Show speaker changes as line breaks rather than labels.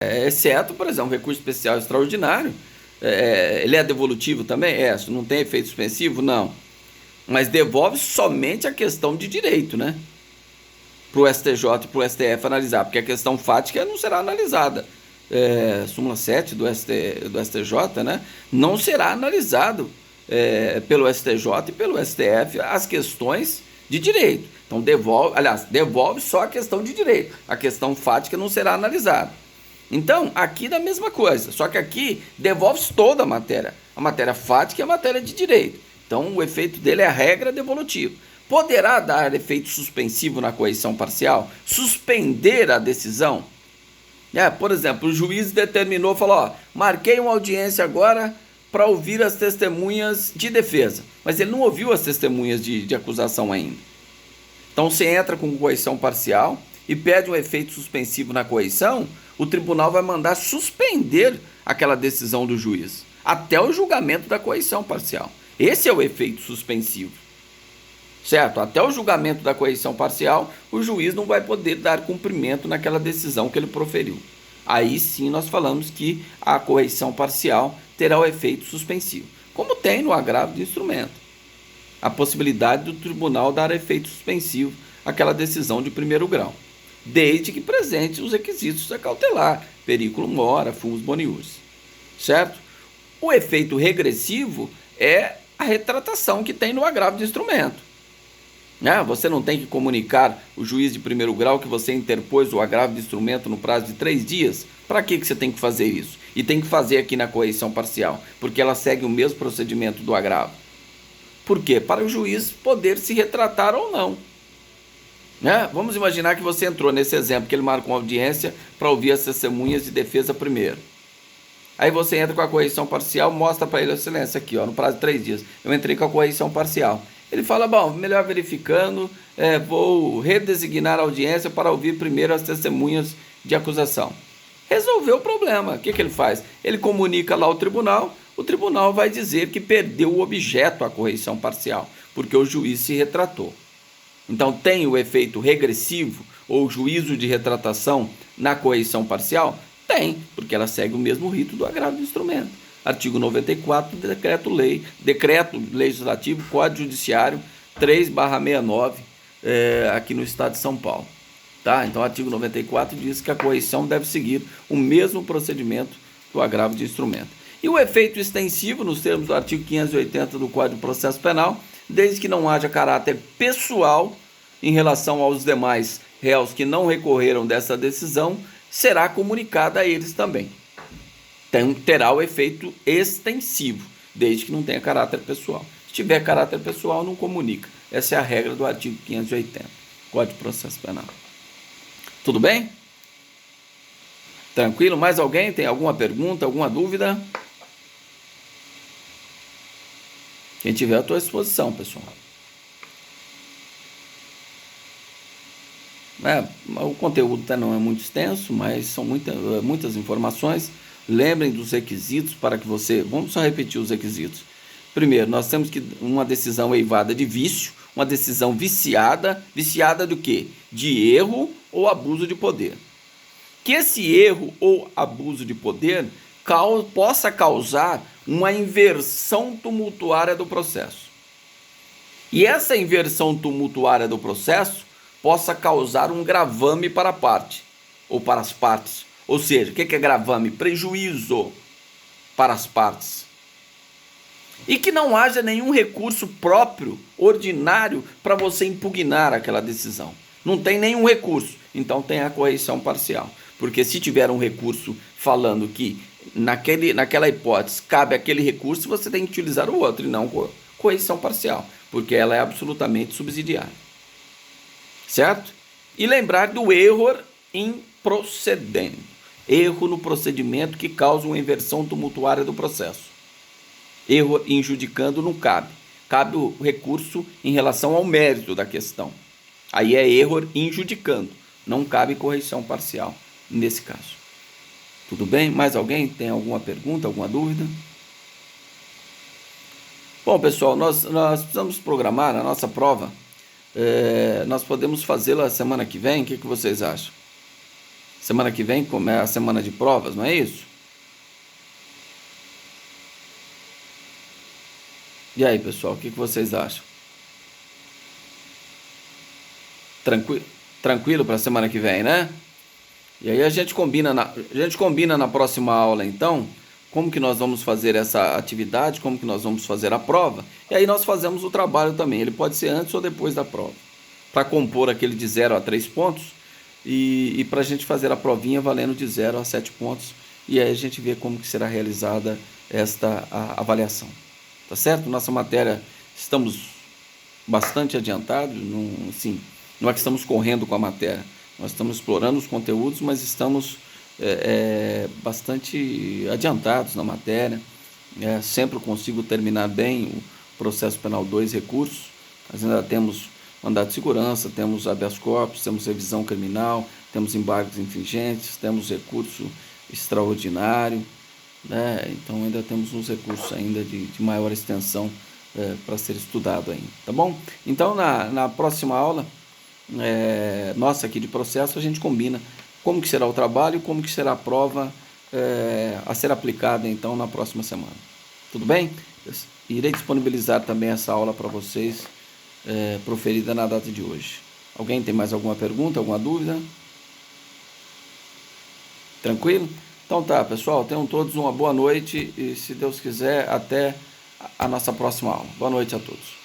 exceto, por exemplo, um recurso especial extraordinário. Ele é devolutivo também? Se não tem efeito suspensivo? Não. Mas devolve somente a questão de direito, né? Para o STJ e para o STF analisar, porque a questão fática não será analisada. Súmula 7 do STJ, né? Não será analisado pelo STJ e pelo STF as questões de direito. Então devolve só a questão de direito. A questão fática não será analisada. Então, aqui da mesma coisa, só que aqui devolve toda a matéria fática e a matéria de direito. Então, o efeito dele é a regra devolutiva. Poderá dar efeito suspensivo na coerção parcial? Suspender a decisão? Por exemplo, o juiz determinou, falou, marquei uma audiência agora para ouvir as testemunhas de defesa, mas ele não ouviu as testemunhas de acusação ainda. Então, você entra com coerção parcial e pede um efeito suspensivo na coerção, o tribunal vai mandar suspender aquela decisão do juiz, até o julgamento da coerção parcial. Esse é o efeito suspensivo. Certo? Até o julgamento da coerção parcial, o juiz não vai poder dar cumprimento naquela decisão que ele proferiu. Aí sim nós falamos que a coerção parcial terá o efeito suspensivo, como tem no agravo de instrumento. A possibilidade do tribunal dar efeito suspensivo àquela decisão de primeiro grau, desde que presente os requisitos da cautelar, periculum mora, fumus bonius. Certo? O efeito regressivo é a retratação que tem no agravo de instrumento. Você não tem que comunicar o juiz de primeiro grau que você interpôs o agravo de instrumento no prazo de 3 dias? Para que você tem que fazer isso? E tem que fazer aqui na coerção parcial, porque ela segue o mesmo procedimento do agravo. Por quê? Para o juiz poder se retratar ou não. Vamos imaginar que você entrou nesse exemplo, que ele marcou uma audiência para ouvir as testemunhas de defesa primeiro. Aí você entra com a coerção parcial, mostra para ele a silêncio aqui, no prazo de 3 dias. Eu entrei com a coerção parcial. Ele fala, melhor verificando, vou redesignar a audiência para ouvir primeiro as testemunhas de acusação. Resolveu o problema. O que ele faz? Ele comunica lá ao tribunal, o tribunal vai dizer que perdeu o objeto à correção parcial, porque o juiz se retratou. Então tem o efeito regressivo ou juízo de retratação na correção parcial? Tem, porque ela segue o mesmo rito do agravo do instrumento. Artigo 94 do Decreto Legislativo, Código Judiciário 3/69, aqui no estado de São Paulo. Tá? Então, o artigo 94 diz que a correção deve seguir o mesmo procedimento do agravo de instrumento. E o efeito extensivo, nos termos do artigo 580 do Código de Processo Penal, desde que não haja caráter pessoal em relação aos demais réus que não recorreram dessa decisão, será comunicada a eles também. Terá o efeito extensivo, desde que não tenha caráter pessoal. Se tiver caráter pessoal, não comunica. Essa é a regra do artigo 580, Código de Processo Penal. Tudo bem? Tranquilo? Mais alguém tem alguma pergunta, alguma dúvida? Quem tiver, à tua disposição, pessoal. O conteúdo não é muito extenso, mas são muitas informações. Lembrem dos requisitos para que você... Vamos só repetir os requisitos. Primeiro, nós temos que uma decisão eivada de vício, uma decisão viciada. Viciada do quê? De erro ou abuso de poder. Que esse erro ou abuso de poder possa causar uma inversão tumultuária do processo. E essa inversão tumultuária do processo possa causar um gravame para a parte, ou para as partes. Ou seja, o que é gravame? Prejuízo para as partes. E que não haja nenhum recurso próprio, ordinário, para você impugnar aquela decisão. Não tem nenhum recurso, então tem a correção parcial. Porque se tiver um recurso falando que naquela hipótese cabe aquele recurso, você tem que utilizar o outro, e não correção parcial, porque ela é absolutamente subsidiária. Certo? E lembrar do erro in procedendo. Erro no procedimento que causa uma inversão tumultuária do processo. Erro injudicando não cabe. Cabe o recurso em relação ao mérito da questão. Aí é erro injudicando. Não cabe correção parcial nesse caso. Tudo bem? Mais alguém tem alguma pergunta, alguma dúvida? Bom, pessoal, nós precisamos programar a nossa prova. Nós podemos fazê-la semana que vem. O que vocês acham? Semana que vem começa a semana de provas, não é isso? E aí, pessoal, o que vocês acham? Tranquilo, tranquilo para a semana que vem, né? E aí a gente combina na próxima aula, então, como que nós vamos fazer essa atividade, como que nós vamos fazer a prova. E aí nós fazemos o trabalho também. Ele pode ser antes ou depois da prova, para compor aquele de 0 a 3 pontos e para a gente fazer a provinha valendo de 0 a 7 pontos. E aí a gente vê como que será realizada esta avaliação. Tá certo? Nossa matéria, estamos bastante adiantados, não, assim, não é que estamos correndo com a matéria, nós estamos explorando os conteúdos, mas estamos bastante adiantados na matéria. Sempre consigo terminar bem o processo penal 2 recursos. Nós ainda temos mandado de segurança, temos habeas corpus, temos revisão criminal, temos embargos infringentes, temos recurso extraordinário, né? Então ainda temos uns recursos ainda de maior extensão para ser estudado ainda, tá bom? Então na próxima aula nossa aqui de processo a gente combina como que será o trabalho e como que será a prova a ser aplicada então na próxima semana. Tudo bem? Eu irei disponibilizar também essa aula para vocês proferida na data de hoje. Alguém tem mais alguma pergunta, alguma dúvida? Tranquilo? Então tá, pessoal, tenham todos uma boa noite e, se Deus quiser, até a nossa próxima aula. Boa noite a todos.